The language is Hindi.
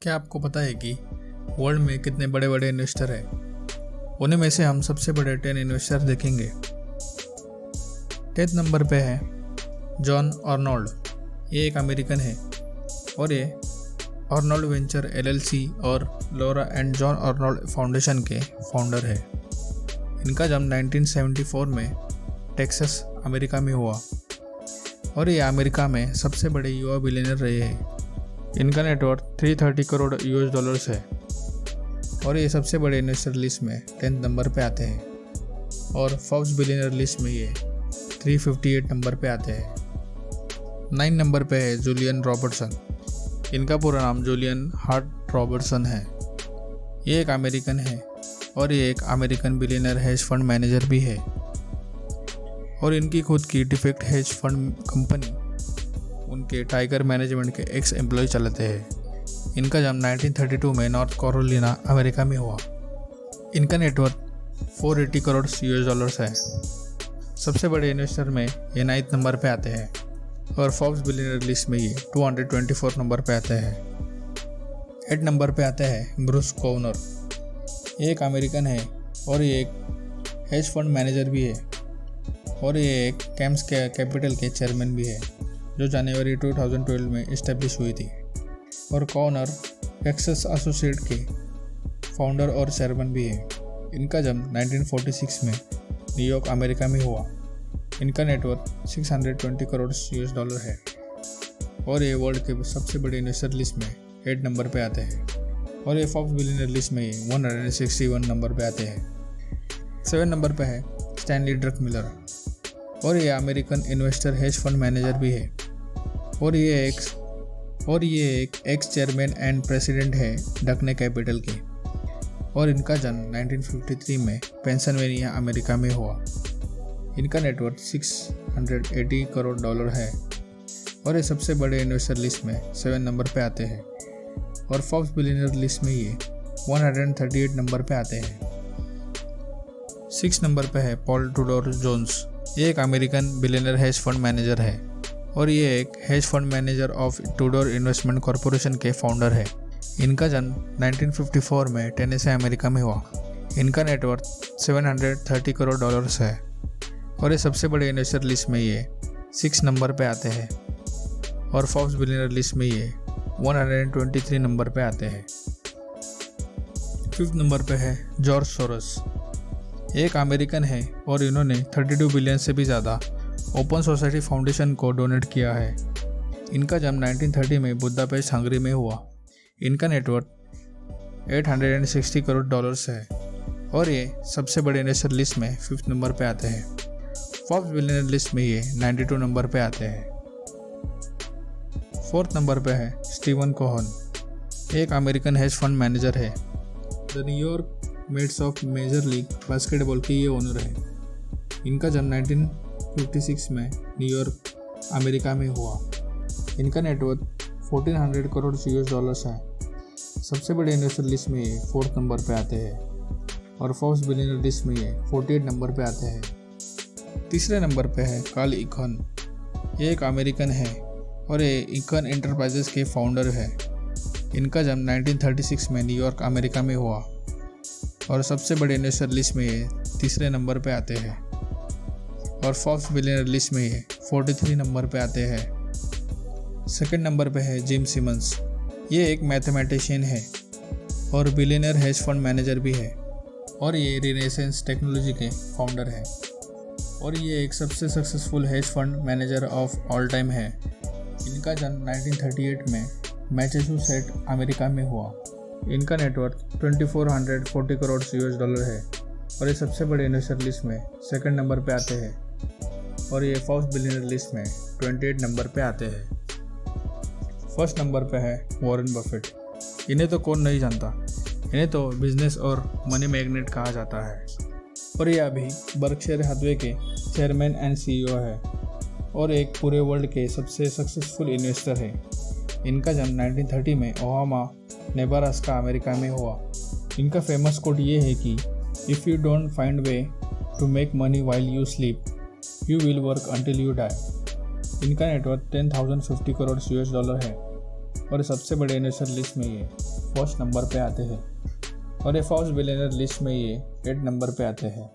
क्या आपको पता है कि वर्ल्ड में कितने बड़े बड़े इन्वेस्टर हैं? उन्हीं में से हम सबसे बड़े 10 इन्वेस्टर देखेंगे। 10th नंबर पे है जॉन अर्नोल्ड। ये एक अमेरिकन है और ये अर्नोल्ड वेंचर LLC और Laura and John Arnold foundation के फाउंडर है। इनका जन्म 1974 में टेक्सास अमेरिका में हुआ और ये अमेरिका में सबसे बड़े युवा बिलियनर रहे हैं। इनका नेटवर्थ 330 करोड़ US है और ये सबसे बड़े इन्वेस्टर लिस्ट में 10th नंबर पे आते हैं और फोर्ब्स बिलियनर लिस्ट में ये 358 नंबर पे आते हैं। 9 नंबर पे है जूलियन रॉबर्टसन। इनका पूरा नाम जूलियन हार्ट रॉबर्टसन है। ये एक अमेरिकन है और ये एक American billionaire hedge fund manager भी है और इनकी खुद की डिफेक्ट हेज फंड कंपनी उनके टाइगर मैनेजमेंट के एक्स एम्प्लॉय चलाते हैं। इनका जन्म 1932 में नॉर्थ कैरोलिना अमेरिका में हुआ। इनका नेटवर्थ 480 करोड़ US है। सबसे बड़े इन्वेस्टर में ये 9th नंबर पे आते हैं और फोर्ब्स बिलियनर लिस्ट में ये 224 नंबर पे आते हैं। 8 नंबर पे आता है ब्रूस कोवनर। ये एक अमेरिकन है और ये एक हेज फंड मैनेजर भी है और ये एक कैम्स कैपिटल के चेयरमैन भी है जो जनवरी 2012 में इस्टेब्लिश हुई थी और कॉर्नर टेक्सास एसोसिएट के फाउंडर और चेयरमैन भी है। इनका जन्म 1946 में न्यूयॉर्क अमेरिका में हुआ। इनका नेटवर्थ 620 करोड़ US है और ये वर्ल्ड के सबसे बड़े इन्वेस्टर लिस्ट में 8 नंबर पे आते हैं और ये फोर्ब्स बिलियनर लिस्ट में 161 नंबर पे आते हैं। 7 नंबर पे है स्टैनली ड्रकमिलर और ये American investor hedge fund manager भी है और ये एक एक्स चेयरमैन एंड प्रेसिडेंट है डकने कैपिटल के और इनका जन्म 1953 में पेंसिल्वेनिया अमेरिका में हुआ। इनका नेटवर्थ 680 करोड़ डॉलर है और ये सबसे बड़े इन्वेस्टर लिस्ट में 7 नंबर पे आते हैं और फोर्ब्स बिलियनर लिस्ट में ये 138 नंबर पे आते हैं। 6 नंबर पे है पॉल टूडोर जोन्स। ये एक American billionaire hedge fund manager है और ये एक hedge fund manager of Tudor investment corporation के फाउंडर है। इनका जन्म 1954 में टेनेसी अमेरिका में हुआ। इनका नेटवर्थ 730 करोड़ डॉलर्स है और ये सबसे बड़े इन्वेस्टर लिस्ट में ये 6 नंबर पे आते हैं और फोर्ब्स बिलियनर लिस्ट में ये 123 नंबर पे आते हैं। 5th नंबर पे है जॉर्ज सोरोस। एक अमेरिकन है और इन्होंने 32 बिलियन से भी ज़्यादा ओपन सोसाइटी फाउंडेशन को डोनेट किया है। इनका जन्म 1930 में बुदापेस्ट हंगरी में हुआ। इनका नेटवर्थ 860 करोड़ डॉलर्स है और ये सबसे बड़े इन्वेस्टर लिस्ट में 5th नंबर पे आते हैं। फोर्ब्स बिलियनर लिस्ट में ये 92 नंबर पे आते हैं। 4th नंबर पे है स्टीवन कोहन। एक अमेरिकन हेज फंड मैनेजर है। The New York Mets of major league basketball के ये ओनर है। इनका जन्म 1956 में न्यूयॉर्क अमेरिका में हुआ। इनका नेटवर्थ 1400 करोड़ US है। सबसे बड़े इन्वेस्टर लिस्ट में ये 4th नंबर पे आते हैं और फोर्ब्स बिलियनर लिस्ट में ये 48 नंबर पे आते हैं। 3रे नंबर पे है कार्ल इकन। ये एक अमेरिकन है और ये इकन एंटरप्राइजेस के फाउंडर है। इनका जन्म 1936 में न्यूयॉर्क अमेरिका में हुआ और सबसे बड़े इन्वेस्टर लिस्ट में ये 3रे नंबर पे आते हैं और फोर्ब्स बिलियनर लिस्ट में ये 43 नंबर पे आते हैं। 2nd नंबर पे है जिम सिमंस। ये एक मैथमेटिशियन है और बिलियनर हेज फंड मैनेजर भी है और ये रिनेसेंस टेक्नोलॉजी के फाउंडर है और ये एक सबसे successful hedge fund manager of all time है। इनका जन्म 1938 में मैसेचुसेट्स अमेरिका में हुआ। इनका नेटवर्थ 2440 करोड़ US है और ये सबसे बड़े इन्वेस्टर लिस्ट में 2nd नंबर पे आते हैं और ये फोर्ब्स बिलियनर लिस्ट में 28 नंबर पे आते हैं। 1st नंबर पे है वॉरेन बफेट। इन्हें तो कौन नहीं जानता। इन्हें तो बिजनेस और मनी मैग्नेट कहा जाता है और ये अभी बर्कशायर हैथवे के चेयरमैन एंड CEO है और एक पूरे वर्ल्ड के सबसे सक्सेसफुल इन्वेस्टर है। इनका जन्म 1930 में ओहामा नेब्रास्का अमेरिका में हुआ। इनका फेमस कोट ये है कि if you don't find way to make money while you sleep you will work until you die. इनका नेटवर्थ 10,050 करोड़ US है और सबसे बड़े इन्वेस्टर लिस्ट में ये फर्स्ट नंबर पे आते हैं और ये फर्स्ट बिलियनर लिस्ट में ये 8 नंबर पे आते हैं।